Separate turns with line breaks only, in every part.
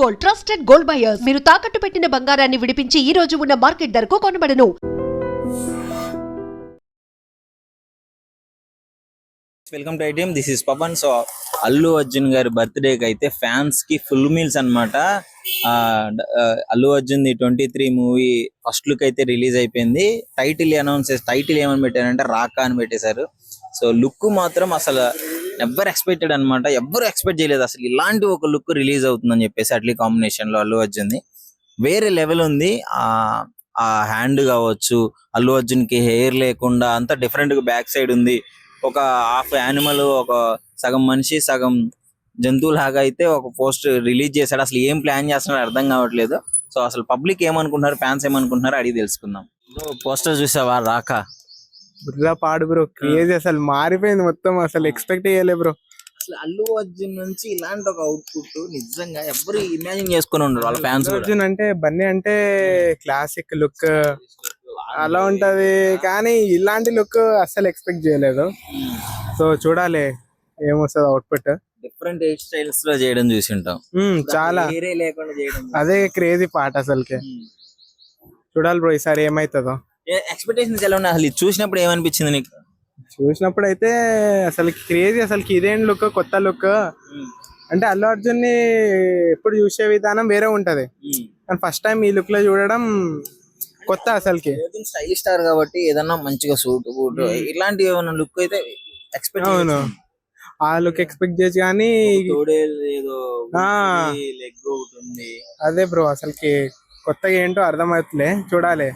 Gold, trusted gold buyers. మీరు తాకట్టు పెట్టిన బంగారాన్ని విడిపించి ఈ రోజు ఉన్న మార్కెట్ ధరకు కొనబడను.
Welcome to ITM. This is Pavan. So Allu Arjun గారి బర్త్డేకి అయితే ఫ్యాన్స్ కి ఫుల్ మీల్స్ అనమాట. Allu Arjun 23 movie first look అయితే రిలీజ్ అయిపోయింది. టైటిల్ ఏమని పెట్టారంటే రాకా అని పెట్టేశారు. సో లుక్ మాత్రం అసలు ఎవరు ఎక్స్పెక్టెడ్ అనమాట. ఎవరు ఎక్స్పెక్ట్ చేయలేదు అసలు ఇలాంటి ఒక లుక్ రిలీజ్ అవుతుందని చెప్పేసి. అట్లీ కాంబినేషన్ లో అల్లు అర్జున్ వేరే లెవెల్ ఉంది. ఆ హ్యాండ్ కావచ్చు, అల్లు అర్జున్ కి హెయిర్ లేకుండా అంతా డిఫరెంట్ గా బ్యాక్ సైడ్ ఉంది. ఒక హాఫ్ యానిమల్, ఒక సగం మనిషి సగం జంతువు లాగా అయితే ఒక పోస్ట్ రిలీజ్ చేశాడు. అసలు ఏం ప్లాన్ చేస్తున్నాడో అర్థం కావట్లేదు. సో అసలు పబ్లిక్ ఏమనుకుంటున్నారు, ఫ్యాన్స్ ఏమనుకుంటున్నారు అడిగి తెలుసుకుందాం. పోస్టర్ చూసావా రాకా?
బుర్రా పాడు బ్రో, క్రేజ్ అసలు మారిపోయింది మొత్తం. అసలు ఎక్స్పెక్ట్ చేయలే బ్రో.
అసలు అల్లు అర్జున్ నుంచి ఇలాంటి ఒక అవుట్పుట్ నిజంగా ఎవరు ఇమాజిన్ చేసుకుని ఉండరు వాళ్ళ ఫ్యాన్స్.
అర్జున్ అంటే బన్నీ అంటే క్లాసిక్ లుక్ అలా ఉంటది, కానీ ఇలాంటి లుక్ అసలు ఎక్స్పెక్ట్ చేయలేదు. సో చూడాలి ఏమొస్తుంది అవుట్పుట్.
డిఫరెంట్ హెయిర్ స్టైల్స్ లో చేయడం చూసి ఉంటాం,
చాలా
లేకుండా చేయడం.
అదే క్రేజీ పార్ట్ అసలుకి. చూడాలి బ్రో ఈసారి ఏమైతుందో.
ఎక్స్పెక్టేషన్స్ ఎలా ఉన్నాయి అసలు? చూసినప్పుడు ఏమనిపించింది నీకు?
చూసినప్పుడు అయితే అసలు క్రేజీ, అసలు ఇదేం లుక్, కొత్త లుక్. అంటే అల్లు అర్జున్ ని ఎప్పుడు చూసే విధానం వేరే ఉంటది, కానీ ఫస్ట్ టైం ఈ లుక్ లో చూడడం కొత్త అసలుకి.
స్టైల్ స్టార్ కాబట్టి ఏదన్నా మంచిగా సూట్ బూట్ ఇలాంటి ఏమైనా లుక్ అయితే ఎక్స్పెక్ట్.
అవును, ఆ లుక్ ఎక్స్పెక్ట్ చేసి, కానీ అదే బ్రో అసలుకి కొత్తగా ఏంటో అర్థమవుతులే, చూడాలి.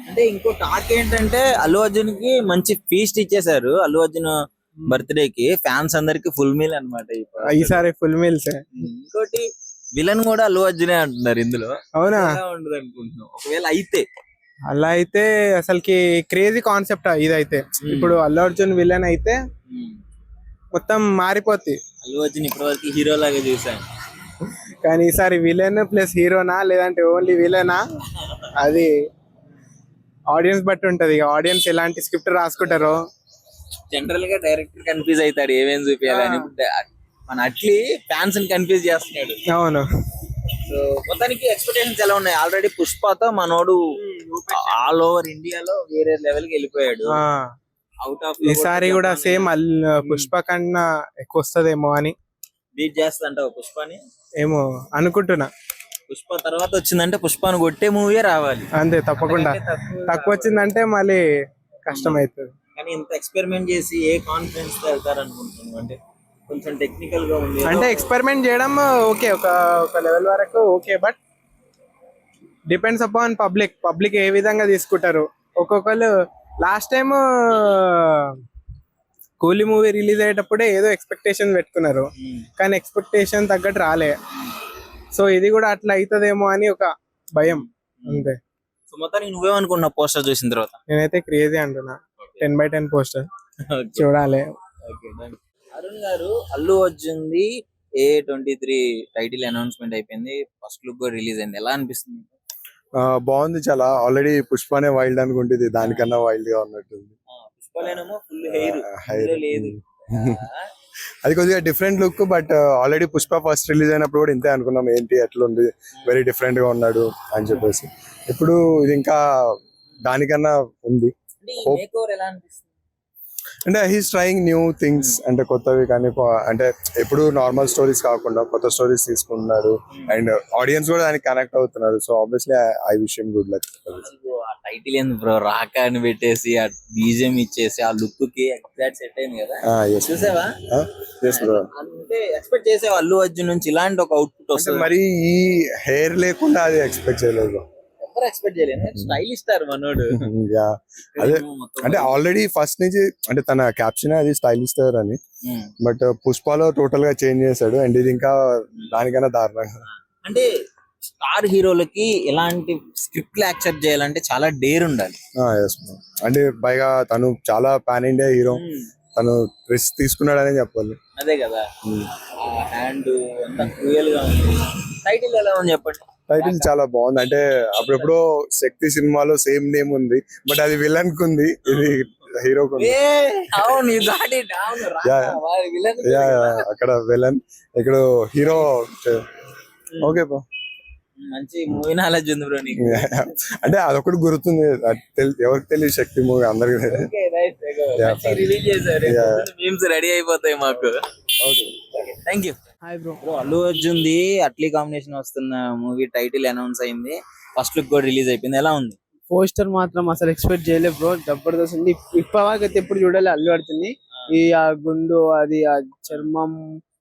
అంటే ఇంకో టాక్ ఏంటంటే అల్లు అర్జున్ కి మంచి ఫీస్ట్ ఇచ్చేసారు. అల్లు అర్జున్ బర్త్డే కి ఫ్యాన్స్ అందరికి ఫుల్ మీల్ అనమాట
ఈసారి, ఫుల్ మీల్స్.
ఇంకోటి విలన్ కూడా అల్లు అర్జునే అంటున్నారు ఇందులో.
అవునా?
ఉండదు అనుకుంటున్నాం ఒకవేళ అయితే.
అలా అయితే అసలుకి క్రేజీ కాన్సెప్ట్ ఇదైతే. ఇప్పుడు అల్లు అర్జున్ విలన్ అయితే మొత్తం మారిపోద్ది.
అల్లు అర్జున్ ఇప్పటివరకు హీరో లాగా చూసాను,
కానీ ఈసారి విలన్ ప్లస్ హీరోనా లేదంటే ఓన్లీ విలనా, అది ఆడియన్స్ బట్టి ఉంటది. ఆడియన్స్ ఎలాంటి స్క్రిప్ట్ రాసుకుంటారో.
జనరల్ గా డైరెక్టర్ కన్ఫ్యూజ్ అవుతాడు ఏమేం చూపించాలని. మన అట్లీ ఫ్యాన్స్ ని కన్ఫ్యూజ్ చేస్తున్నాడు.
అవును.
సో మొత్తానికి ఎక్స్పెక్టేషన్స్ ఎలా ఉన్నాయి? ఆల్రెడీ పుష్పతో మనోడు ఆల్ ఓవర్ ఇండియాలో వేరే లెవెల్ కి వెళ్ళిపోయాడు. అవుట్ ఆఫ్
ఈసారి కూడా సేమ్ పుష్ప కన్నా ఎక్కువ వస్తదేమో అని.
బీట్ చేస్తుంటావు పుష్పని? ఏమో
అనుకుంటున్నా.
పుష్ప తర్వాత వచ్చిందంటే పుష్పను కొట్టే మూవీ రావాలి
అంతే, తప్పకుండా. తక్కువ వచ్చిందంటే మళ్ళీ కష్టం అవుతుంది.
కానీ ఇంత ఎక్స్పెరిమెంట్ చేసి ఏ కాన్ఫిడెన్స్ తో వెళ్తారు అనుకుంటున్నాను. అంటే కొంచెం టెక్నికల్ గా ఉంది.
అంటే ఎక్స్పెరిమెంట్ చేయడం ఓకే, ఒక లెవెల్ వరకు okay, but depends upon public ఏ విధంగా తీసుకుంటారు. ఒక్కొక్కరు last time Coolie movie release అయ్యేటప్పుడే ఏదో ఎక్స్పెక్టేషన్ పెట్టుకున్నారు, కానీ ఎక్స్పెక్టేషన్ తగ్గట్టు రాలే. సో ఇది కూడా అట్లా అవుతుందేమో అని ఒక భయం, అంతే.
సో మొత్తానికి నువ్వేమనుకున్నావు పోస్టర్ చూసిన తర్వాత?
నేనైతే క్రేజీ అంటున్నా, 10/10 పోస్టర్. చూడాలి.
అరుణ్ గారు, Allu Arjun the A23 title announcement అయిపోయింది, ఫస్ట్ లుక్ కూడా రిలీజ్ అయింది. ఎలా అనిపిస్తుంది?
బాగుంది చాలా. ఆల్రెడీ పుష్పనే వైల్డ్ అనుకుంటుంది, దానికన్నా వైల్డ్ గా ఉన్నట్టుంది.
పుష్పలేనేమో ఫుల్ హెయిర్ లేదు.
అది కొద్దిగా different look, but already Pushpa first release అయినప్పుడు కూడా ఇంతే అనుకున్నాం, ఏంటి ఎట్లా ఉంది, వెరీ డిఫరెంట్ గా ఉన్నాడు అని చెప్పేసి. ఇప్పుడు ఇది ఇంకా దానికన్నా ఉంది. అంటే హీస్ ట్రయింగ్ న్యూ థింగ్స్, అంటే కొత్తవి. కానీ అంటే ఎప్పుడు నార్మల్ స్టోరీస్ కాకుండా కొత్త స్టోరీస్ తీసుకుంటున్నారు, అండ్ ఆడియన్స్ కూడా దానికి కనెక్ట్ అవుతున్నారు. So obviously I wish him good luck.
Title ఏంది బ్రో, రాకా అని పెట్టేసి ఆ బీజియం ఇచ్చేసి ఆ లుక్ కి ఎగ్జాక్ట్ సెట్ అయింది కదా. చూసావా? అంటే ఎక్స్పెక్ట్ చేసావా అల్లు అర్జున్ నుంచి ఇలాంటి ఒక అవుట్పుట్ వస్తుంది?
మరి ఈ హెయిర్ లేకుండా అది ఎక్స్పెక్ట్ చేయలేదు.
ఎక్స్పెక్ట్ చేయలేదు. స్టైల్ ఇస్తారు మనోడు.
అదే అంటే ఆల్రెడీ ఫస్ట్ నుంచి అంటే తన క్యాప్షన్ అది స్టైల్ ఇస్తారు అని, బట్ పుష్పలో టోటల్ గా చేంజ్ చేశాడు. అండ్ ఇది ఇంకా దానికన్నా దారుణంగా.
అంటే స్టార్ హీరోలకి ఎలాంటి స్క్రిప్ట్ యాక్సెప్ట్ చేయాలంటే చాలా డేర్ ఉండాలి.
అంటే పైగా తను చాలా పాన్ ఇండియా హీరో, తను రిస్క్ తీసుకున్నాడనే చెప్పాలి.
అదే కదా. హ్యాండ్ అంతా క్రూయల్ గా ఉంది. టైటిల్ ఎలా ఉంది చెప్పండి?
టైటిల్ చాలా బాగుంది. అంటే అప్పుడెప్పుడో శక్తి సినిమాలో సేమ్ నేమ్ ఉంది, బట్ అది విలన్ కు ఉంది, ఇది హీరో కు ఉంది. అక్కడ విలన్, ఇక్కడ హీరో ఓకే బ్రో.
మంచి మూవీ నాలెడ్జ్ ఉంది బ్రో నీకు.
అంటే అదొకటి గుర్తుంది, ఎవరికి తెలియదు శక్తి మూవీ అందరికి తెలియదు.
రిలీజ్ చేశారు, మీమ్స్ రెడీ అయిపోతాయి మాకు. Thank you.
Hi bro.
Bro Allu Arjun the Atlee combination వస్తున్న మూవీ టైటిల్ అనౌన్స్ అయింది, ఫస్ట్ లుక్ కూడా రిలీజ్ అయిపోయింది, ఎలా ఉంది?
పోస్టర్ మాత్రం అసలు ఎక్స్పెక్ట్ చేయలేదు బ్రో, జబర్దస్త్ ఉంది. ఇప్పటివరకు ఎప్పుడు చూడాలి అల్లు అర్జున్. ఈ ఆ గుండు, అది ఆ చర్మం,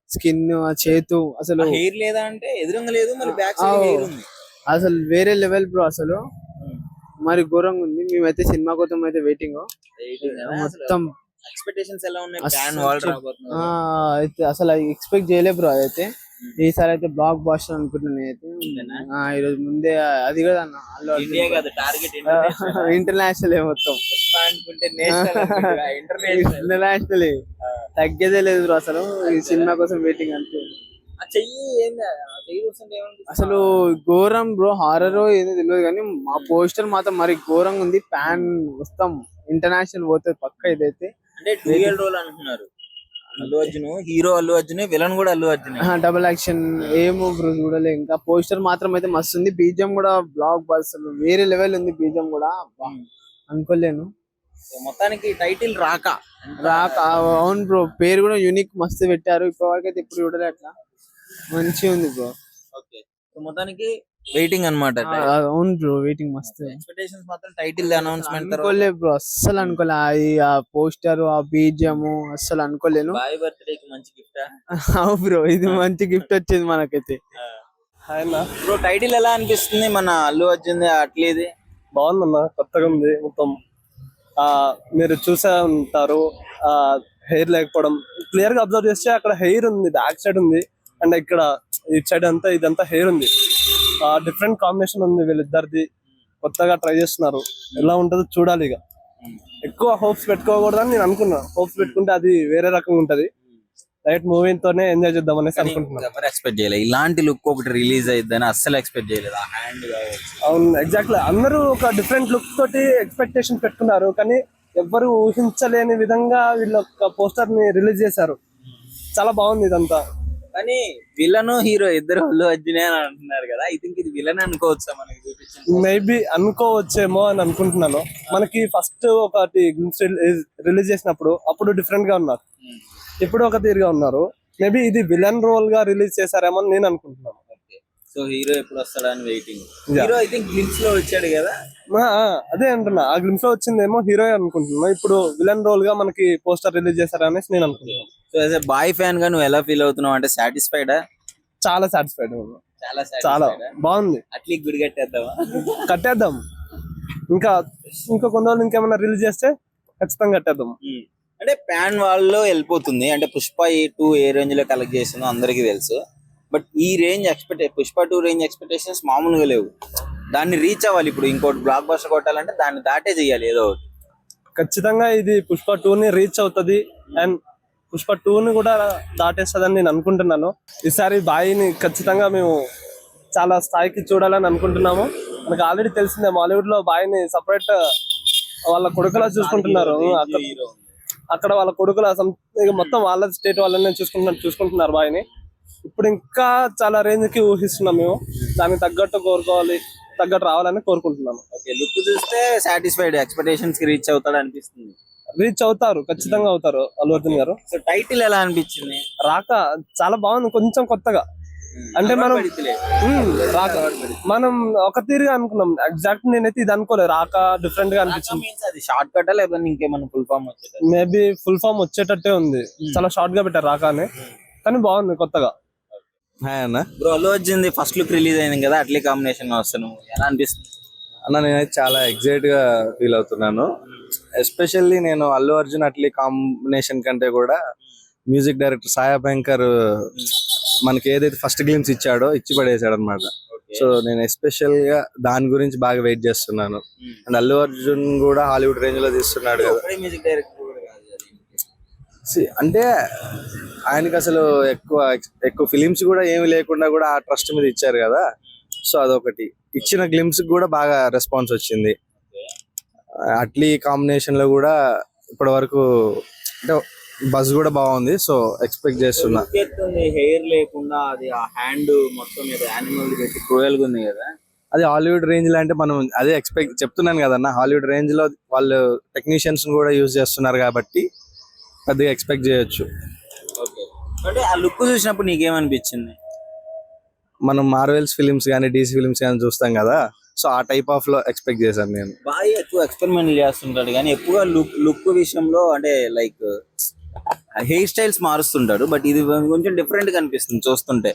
స్కిన్, ఆ చేతు, అసలు
హెయిర్ లేదా అంటే ఎదురుంగా లేదు, మరి బ్యాక్ సైడ్ హెయిర్ ఉంది.
అసలు వేరే లెవెల్ బ్రో అసలు, మరి ఘోరంగా ఉంది. మేమైతే సినిమా కోసం అయితే వెయిటింగ్. మొత్తం
ఎక్స్పెక్టేషన్స్ ఎలా ఉన్నాయి?
అసలు
ఫ్యాన్ వాల్ రాబోతున్నారు.
అయితే అసలు ఎక్స్పెక్ట్ చేయలేదు బ్రో. అదైతే ఈసారి అయితే బ్లాక్ బాస్టర్ అనుకుంటున్నాను నేనైతే. ఈ రోజు ముందే అది కూడా అన్న అల్లు
ఇండియా కాదు టార్గెట్,
ఇంటర్నేషనల్ మొత్తం
అనుకుంటే నేషనల్
ఇంటర్నేషనల్ తగ్గేదే లేదు బ్రో అసలు. ఈ సినిమా కోసం వెయిటింగ్ అంతే.
చెయ్యి ఏంది చెయ్యి చూస్తుంటే ఏమనిపిస్తుంది?
అసలు ఘోరం బ్రో, హారర్ ఏదో తెలియదు కానీ మా పోస్టర్ మాత్రం మరి ఘోరంగా ఉంది. ఫ్యాన్ మొత్తం ఇంటర్నేషనల్ పోతుంది పక్క. ఇదైతే
అంటే డ్యూయల్ రోల్ అంటున్నారు. అల్లు అర్జున్ హీరో, అల్లు అర్జున్ విలన్ కూడా అల్లు అర్జున్.
డబుల్ యాక్షన్ ఏమో బ్రో చూడలే ఇంకా. పోస్టర్ మాత్రం అయితే మస్తు ఉంది. బీజం కూడా బ్లాక్ బస్టర్ వేరే లెవెల్ ఉంది. బీజం కూడా అనుకోలేను.
మొత్తానికి టైటిల్ రాక
అవును బ్రో, పేరు కూడా యూనిక్ మస్తు పెట్టారు. ఇప్పటివరకు అయితే ఎప్పుడు చూడలే అట్లా. మంచిగా ఉంది బ్రో.
ఓకే, మొత్తానికి వెయిటింగ్ అన్నమాట.
అవును బ్రో, వెయిటింగ్ మస్తు.
ఎక్స్పెక్టేషన్స్ మాత్రం టైటిల్ అనౌన్స్మెంట్
అనుకోలే బ్రో, అస్సలు అనుకోలే. ఆ పోస్టర్, ఆ బీజము అస్సలు అనుకోలేను.
బాయ్ బర్త్డే కి మంచి గిఫ్ట్.
అవు బ్రో, ఇది మంచి గిఫ్ట్ వచ్చింది మనకైతే.
బ్రో టైటిల్ ఎలా అనిపిస్తుంది మన అల్లు అర్జున్ అట్లీది?
బాగుందన్న, కొత్తగా ఉంది మొత్తం. మీరు చూసే ఉంటారు హెయిర్ లేకపోవడం. క్లియర్ గా అబ్జర్వ్ చేస్తే అక్కడ హెయిర్ ఉంది, బ్యాక్ సైడ్ ఉంది, అండ్ ఇక్కడ ఇటు సైడ్ అంతా ఇదంతా హెయిర్ ఉంది. డిఫరెంట్ కాంబినేషన్ ఉంది వీళ్ళిద్దరిది. కొత్తగా ట్రై చేస్తున్నారు, ఎలా ఉంటుందో చూడాలి. ఇక ఎక్కువ హోప్స్ పెట్టుకోకూడదని నేను అనుకున్నా. హోప్స్ పెట్టుకుంటే అది వేరే రకంగా ఉంటది. రైట్ మూవీతోనే ఎంజాయ్ చేద్దాం అనేసి అనుకుంటున్నాను.
ఎవరు ఎక్స్పెక్ట్ చేయలేదు ఇలాంటి లుక్ ఒకటి రిలీజ్ అయిద్దని, అస్సలు ఎక్స్పెక్ట్ చేయలేదు. ఆ హ్యాండ్
అవును, ఎగ్జాక్ట్లీ. అందరూ ఒక డిఫరెంట్ లుక్ తోటి ఎక్స్పెక్టేషన్ పెట్టుకున్నారు, కానీ ఎవ్వరు ఊహించలేని విధంగా వీళ్ళ పోస్టర్ ని రిలీజ్ చేశారు. చాలా బాగుంది ఇదంతా.
కానీ విలన్ హీరో ఇద్దరు అల్లు అర్జునే అని అంటున్నారు కదా, ఐ థింక్ ఇది విలన్ అనుకోవచ్చా మనకి చూపించింది?
మేబీ అనుకోవచ్చేమో అని అనుకుంటున్నాను. మనకి ఫస్ట్ ఒకటి రిలీజ్ చేసినప్పుడు అప్పుడు డిఫరెంట్ గా ఉన్నారు, ఇప్పుడు ఒక తీరుగా ఉన్నారు. మేబీ ఇది విలన్ రోల్ గా రిలీజ్ చేశారేమో అని నేను అనుకుంటున్నాను.
సో హీరో ఎప్పుడు వస్తాడని waiting. Hero I think glimpse లో వచ్చాడు కదా.
అదే అంటున్నా, ఆ గ్లిమ్స్ లో వచ్చిందేమో హీరో అనుకుంటున్నా. ఇప్పుడు విలన్ రోల్ గా మనకి పోస్టర్ రిలీజ్ చేశారనేసి నేను అనుకుంటున్నాను.
So as a boy fan గా నువ్వు ఎలా ఫీల్ అవుతున్నావు? అంటే సాటిస్ఫైడా?
చాలా సాటిస్ఫైడ్,
చాలా
చాలా బాగుంది.
అట్లీ గుడి కట్టేద్దామా?
కట్టేద్దాం. ఇంకా కొన్ని రోజులు ఇంకేమైనా రిలీజ్ చేస్తే ఖచ్చితంగా కట్టేద్దాం.
అంటే ప్యాన్ వాళ్ళలో వెళ్ళిపోతుంది. అంటే పుష్ప 2 ఏ రేంజ్ లో కలెక్ట్ చేసిందో అందరికి తెలుసు. బట్ ఈ రేంజ్ పుష్ప 2 రేంజ్ ఎక్స్పెక్టేషన్స్ మామూలుగా లేవు. దాన్ని రీచ్ అవ్వాలి. ఇప్పుడు ఇంకోటి బ్లాక్ బస్టర్ కొట్టాలంటే దాన్ని దాటే చెయ్యాలి ఏదో ఒకటి.
ఖచ్చితంగా ఇది పుష్ప 2 ని రీచ్ అవుతుంది, అండ్ పుష్ప 2 ని కూడా దాటేస్తుందని నేను అనుకుంటున్నాను. ఈసారి బాయిని ఖచ్చితంగా మేము చాలా స్థాయికి చూడాలని అనుకుంటున్నాము. మనకు ఆల్రెడీ తెలిసిందే, బాలీవుడ్ లో బాయిని సపరేట్ వాళ్ళ కొడుకులా చూసుకుంటున్నారు. అక్కడ వాళ్ళ కొడుకుల మొత్తం వాళ్ళ స్టేట్ వాళ్ళనే చూసుకుంటున్నారు బాయిని. ఇప్పుడు ఇంకా చాలా రేంజ్ కి ఊహిస్తున్నాం మేము. దానికి తగ్గట్టు రావాలని కోరుకుంటున్నాను.
ఓకే, లుక్ చూస్తే సాటిస్ఫైడ్, ఎక్స్పెక్టేషన్స్ కి రీచ్ అవుతాడు అనిపిస్తుంది.
రీచ్ అవుతారు, ఖచ్చితంగా అవుతారు అల్లు అర్జున్ గారు.
సో టైటిల్ ఎలా అనిపించింది?
రాక చాలా బాగుంది, కొంచెం కొత్తగా. అంటే మనం రాక మనం ఒక తీరుగా అనుకున్నాం. ఎగ్జాక్ట్ నేనైతే ఇది అనుకోలేదు, రాక డిఫరెంట్ గా అనిపించింది.
అది షార్ట్ కట్ లేకపోతే ఇంకేమన్నా ఫుల్ ఫామ్ వచ్చేది?
మేబీ ఫుల్ ఫామ్ వచ్చేటట్టే ఉంది. చాలా షార్ట్ గా పెట్టారు రాక అని, కానీ బాగుంది కొత్తగా.
హాయ్ అన్న.
Bro Allu Arjun first look release అయింది కదా, అట్లీ కాంబినేషన్ వస్తాను, ఎలా అనిపిస్తుంది?
అన్న నేనైతే చాలా ఎక్సైట్ గా ఫీల్ అవుతున్నాను. ఎస్పెషల్లీ నేను అల్లు అర్జున్ అట్లీ కాంబినేషన్ కంటే కూడా మ్యూజిక్ డైరెక్టర్ సాయా భయంకర్ మనకి ఏదైతే ఫస్ట్ గ్లిమ్స్ ఇచ్చాడో ఇచ్చి పడేసాడు అనమాట. సో నేను ఎస్పెషల్ గా దాని గురించి బాగా వెయిట్ చేస్తున్నాను. అండ్ అల్లు అర్జున్ కూడా హాలీవుడ్ రేంజ్ లో తీస్తున్నాడు కదా.
మ్యూజిక్ డైరెక్టర్
అంటే ఆయనకి అసలు ఎక్కువ ఫిలిమ్స్ కూడా ఏమి లేకుండా కూడా ఆ ట్రస్ట్ మీద ఇచ్చారు కదా. సో అదొకటి. ఇచ్చిన గ్లిమ్స్ కూడా బాగా రెస్పాన్స్ వచ్చింది. అట్లీ కాంబినేషన్ లో కూడా ఇప్పటి వరకు అంటే
బస్ కూడా బాగుంది, సో ఎక్స్పెక్ట్ చేస్తున్నా.
హెయిర్ లేకుండా అది ఆ హ్యాండ్ మొత్తం మీద యానిమల్ పెట్టి క్రూయల్ గా ఉంది కదా.
అది హాలీవుడ్ రేంజ్ లో అంటే మనం అదే ఎక్స్పెక్ట్ చెప్తున్నాను కదన్న, హాలీవుడ్ రేంజ్ లో వాళ్ళు టెక్నీషియన్స్ కూడా యూజ్ చేస్తున్నారు కాబట్టి పెద్దగా ఎక్స్పెక్ట్ చేయొచ్చు.
ఓకే, అంటే ఆ లుక్ చూసినప్పుడు నీకేమనిపించింది?
మనం మార్వెల్స్ ఫిలిమ్స్ కానీ డీసీ ఫిలిమ్స్ కానీ చూస్తాం కదా, సో ఆ టైప్ ఆఫ్ లో ఎక్స్పెక్ట్ చేశాను నేను.
బాగా ఎక్కువ ఎక్స్పెరిమెంట్ చేస్తుంటాడు కానీ ఎక్కువగా లుక్ విషయంలో అంటే లైక్ హెయిర్ స్టైల్స్ మారుస్తుంటాడు, బట్ ఇది కొంచెం డిఫరెంట్ గా అనిపిస్తుంది చూస్తుంటే.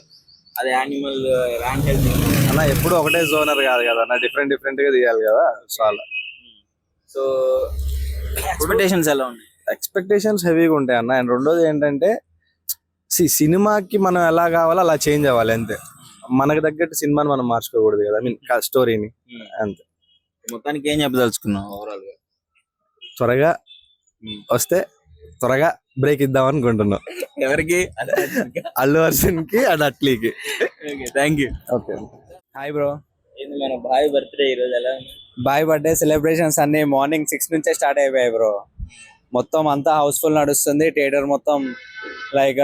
అది యానిమల్
అన్న ఎప్పుడు ఒకటే జోనర్ కాదు కదా అన్న, డిఫరెంట్ డిఫరెంట్ గా తీయాలి కదా, సో అలా.
సో ఎక్స్పెక్టేషన్స్ ఎలా ఉన్నాయి?
ఎక్స్పెక్టేషన్స్ హెవీగా ఉంటాయి అన్న. అండ్ రెండోది ఏంటంటే సినిమాకి మనం ఎలా కావాలో అలా చేంజ్ అవ్వాలి అంతే. మనకు తగ్గట్టు సినిమాని మనం మార్చుకోకూడదు కదా, ఐ మీన్ స్టోరీని అంతే.
మొత్తానికి ఏం చెప్పదలుచుకున్నావు ఓవరాల్ గా?
త్వరగా వస్తే త్వరగా బ్రేక్ ఇద్దాం అనుకుంటున్నాం.
ఎవరికి?
అల్లు అర్జున్ కి అండ్ అట్లీకి.
Thank you.
Okay.
Hi bro,
ఏంది మన బాయ్ బర్త్డే ఈరోజు ఎలా ఉంది?
బాయ్ బర్త్డే సెలబ్రేషన్స్ అన్ని మార్నింగ్ 6 నుంచే స్టార్ట్ అయిపోయాయి బ్రో. మొత్తం అంతా హౌస్ఫుల్ నడుస్తుంది. థియేటర్ మొత్తం లైక్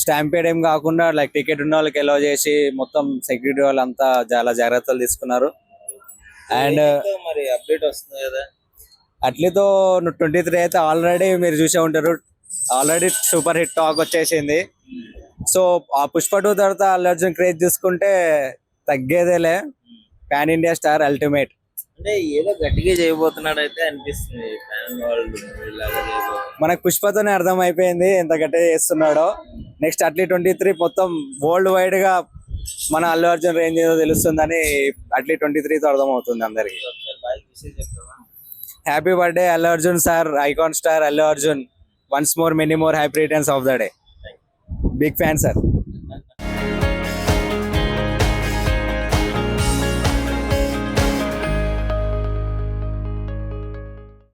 స్టాంపేడ్ ఏం కాకుండా లైక్ టికెట్ ఉన్న వాళ్ళకి ఎలో చేసి మొత్తం సెక్యూరిటీ వాళ్ళంతా చాలా జాగ్రత్తలు తీసుకున్నారు. అండ్
మరి అప్డేట్ వస్తుంది కదా,
అట్లీతో 23 అయితే ఆల్రెడీ మీరు చూసే ఉంటారు, ఆల్రెడీ సూపర్ హిట్ టాక్ వచ్చేసింది. సో ఆ పుష్ప 2 తర్వాత అల్లు అర్జున్ క్రేజ్ తీసుకుంటే తగ్గేదేలే. Pan India star ultimate.
అంటే ఏదో గట్టిగా చేయబోతున్నాడు అయితే అనిపిస్తుంది.
మనకు పుష్పతోనే అర్థం అయిపోయింది ఎంత గట్టిగా చేస్తున్నాడో. నెక్స్ట్ అట్లీ 23 మొత్తం వరల్డ్ వైడ్ గా మన అల్లు అర్జున్ రేంజ్ ఏదో తెలుస్తుందని అట్లీ 23తో అర్థం అవుతుంది అందరికి. Happy birthday Allu Arjun sir, icon star Allu Arjun. Once more many more happy returns of the day. Big fan sir.